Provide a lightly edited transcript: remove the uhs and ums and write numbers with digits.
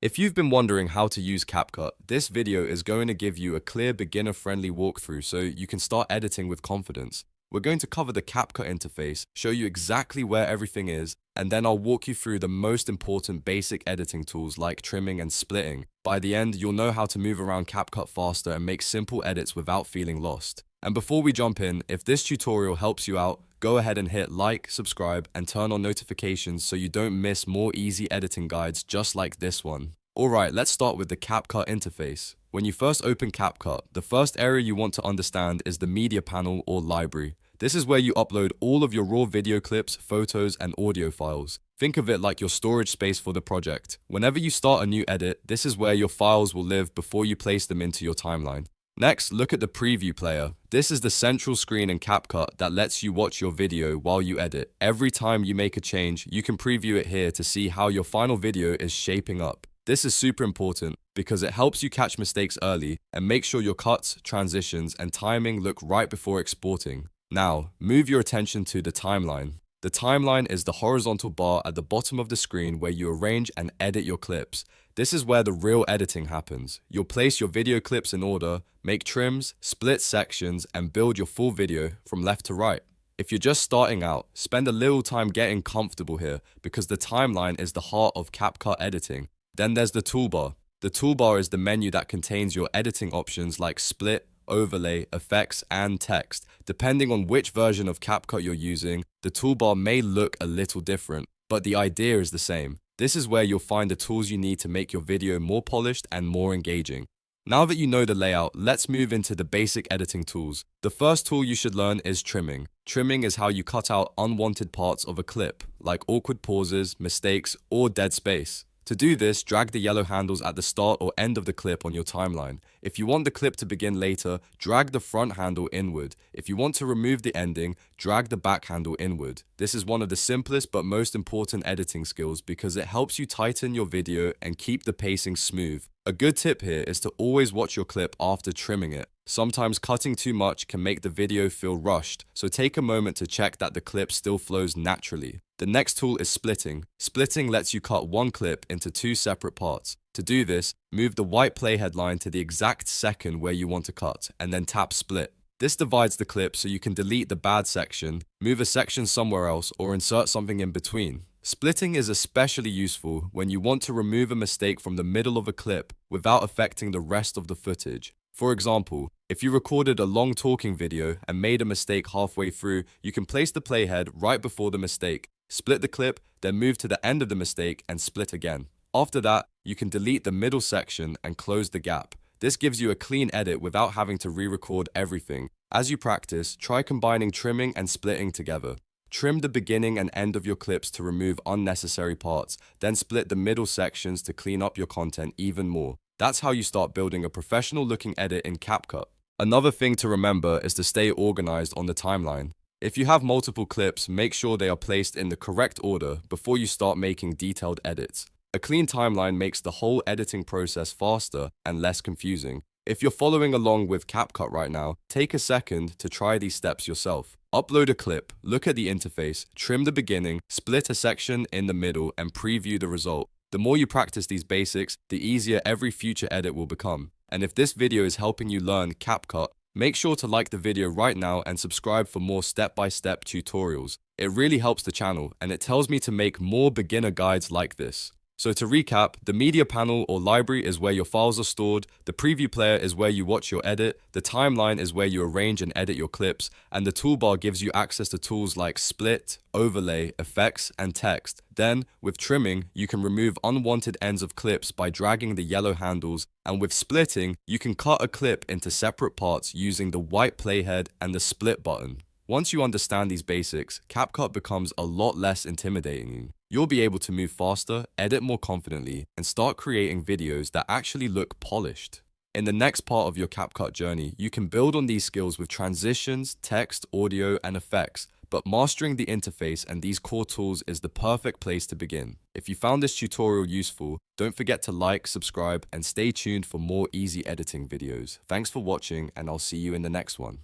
If you've been wondering how to use CapCut, this video is going to give you a clear beginner-friendly walkthrough so you can start editing with confidence. We're going to cover the CapCut interface, show you exactly where everything is, and then I'll walk you through the most important basic editing tools like trimming and splitting. By the end, you'll know how to move around CapCut faster and make simple edits without feeling lost. And before we jump in, if this tutorial helps you out, go ahead and hit like, subscribe, and turn on notifications so you don't miss more easy editing guides just like this one. Alright, let's start with the CapCut interface. When you first open CapCut, the first area you want to understand is the media panel or library. This is where you upload all of your raw video clips, photos, and audio files. Think of it like your storage space for the project. Whenever you start a new edit, this is where your files will live before you place them into your timeline. Next, look at the preview player. This is the central screen in CapCut that lets you watch your video while you edit. Every time you make a change, you can preview it here to see how your final video is shaping up. This is super important because it helps you catch mistakes early and make sure your cuts, transitions, and timing look right before exporting. Now, move your attention to the timeline. The timeline is the horizontal bar at the bottom of the screen where you arrange and edit your clips. This is where the real editing happens. You'll place your video clips in order, make trims, split sections, and build your full video from left to right. If you're just starting out, spend a little time getting comfortable here because the timeline is the heart of CapCut editing. Then there's the toolbar. The toolbar is the menu that contains your editing options like split, overlay, effects, and text. Depending on which version of CapCut you're using, the toolbar may look a little different, but the idea is the same. This is where you'll find the tools you need to make your video more polished and more engaging. Now that you know the layout, let's move into the basic editing tools. The first tool you should learn is trimming. Trimming is how you cut out unwanted parts of a clip, like awkward pauses, mistakes, or dead space. To do this, drag the yellow handles at the start or end of the clip on your timeline. If you want the clip to begin later, drag the front handle inward. If you want to remove the ending, drag the back handle inward. This is one of the simplest but most important editing skills because it helps you tighten your video and keep the pacing smooth. A good tip here is to always watch your clip after trimming it. Sometimes cutting too much can make the video feel rushed, so take a moment to check that the clip still flows naturally. The next tool is splitting. Splitting lets you cut one clip into two separate parts. To do this, move the white playhead line to the exact second where you want to cut, and then tap split. This divides the clip so you can delete the bad section, move a section somewhere else, or insert something in between. Splitting is especially useful when you want to remove a mistake from the middle of a clip without affecting the rest of the footage. For example, if you recorded a long talking video and made a mistake halfway through, you can place the playhead right before the mistake, split the clip, then move to the end of the mistake and split again. After that, you can delete the middle section and close the gap. This gives you a clean edit without having to re-record everything. As you practice, try combining trimming and splitting together. Trim the beginning and end of your clips to remove unnecessary parts, then split the middle sections to clean up your content even more. That's how you start building a professional looking edit in CapCut. Another thing to remember is to stay organized on the timeline. If you have multiple clips, make sure they are placed in the correct order before you start making detailed edits. A clean timeline makes the whole editing process faster and less confusing. If you're following along with CapCut right now, take a second to try these steps yourself. Upload a clip, look at the interface, trim the beginning, split a section in the middle, and preview the result. The more you practice these basics, the easier every future edit will become. And if this video is helping you learn CapCut, make sure to like the video right now and subscribe for more step-by-step tutorials. It really helps the channel, and it tells me to make more beginner guides like this. So to recap, the media panel or library is where your files are stored, the preview player is where you watch your edit, the timeline is where you arrange and edit your clips, and the toolbar gives you access to tools like split, overlay, effects, and text. Then, with trimming, you can remove unwanted ends of clips by dragging the yellow handles, and with splitting, you can cut a clip into separate parts using the white playhead and the split button. Once you understand these basics, CapCut becomes a lot less intimidating. You'll be able to move faster, edit more confidently, and start creating videos that actually look polished. In the next part of your CapCut journey, you can build on these skills with transitions, text, audio, and effects, but mastering the interface and these core tools is the perfect place to begin. If you found this tutorial useful, don't forget to like, subscribe, and stay tuned for more easy editing videos. Thanks for watching, and I'll see you in the next one.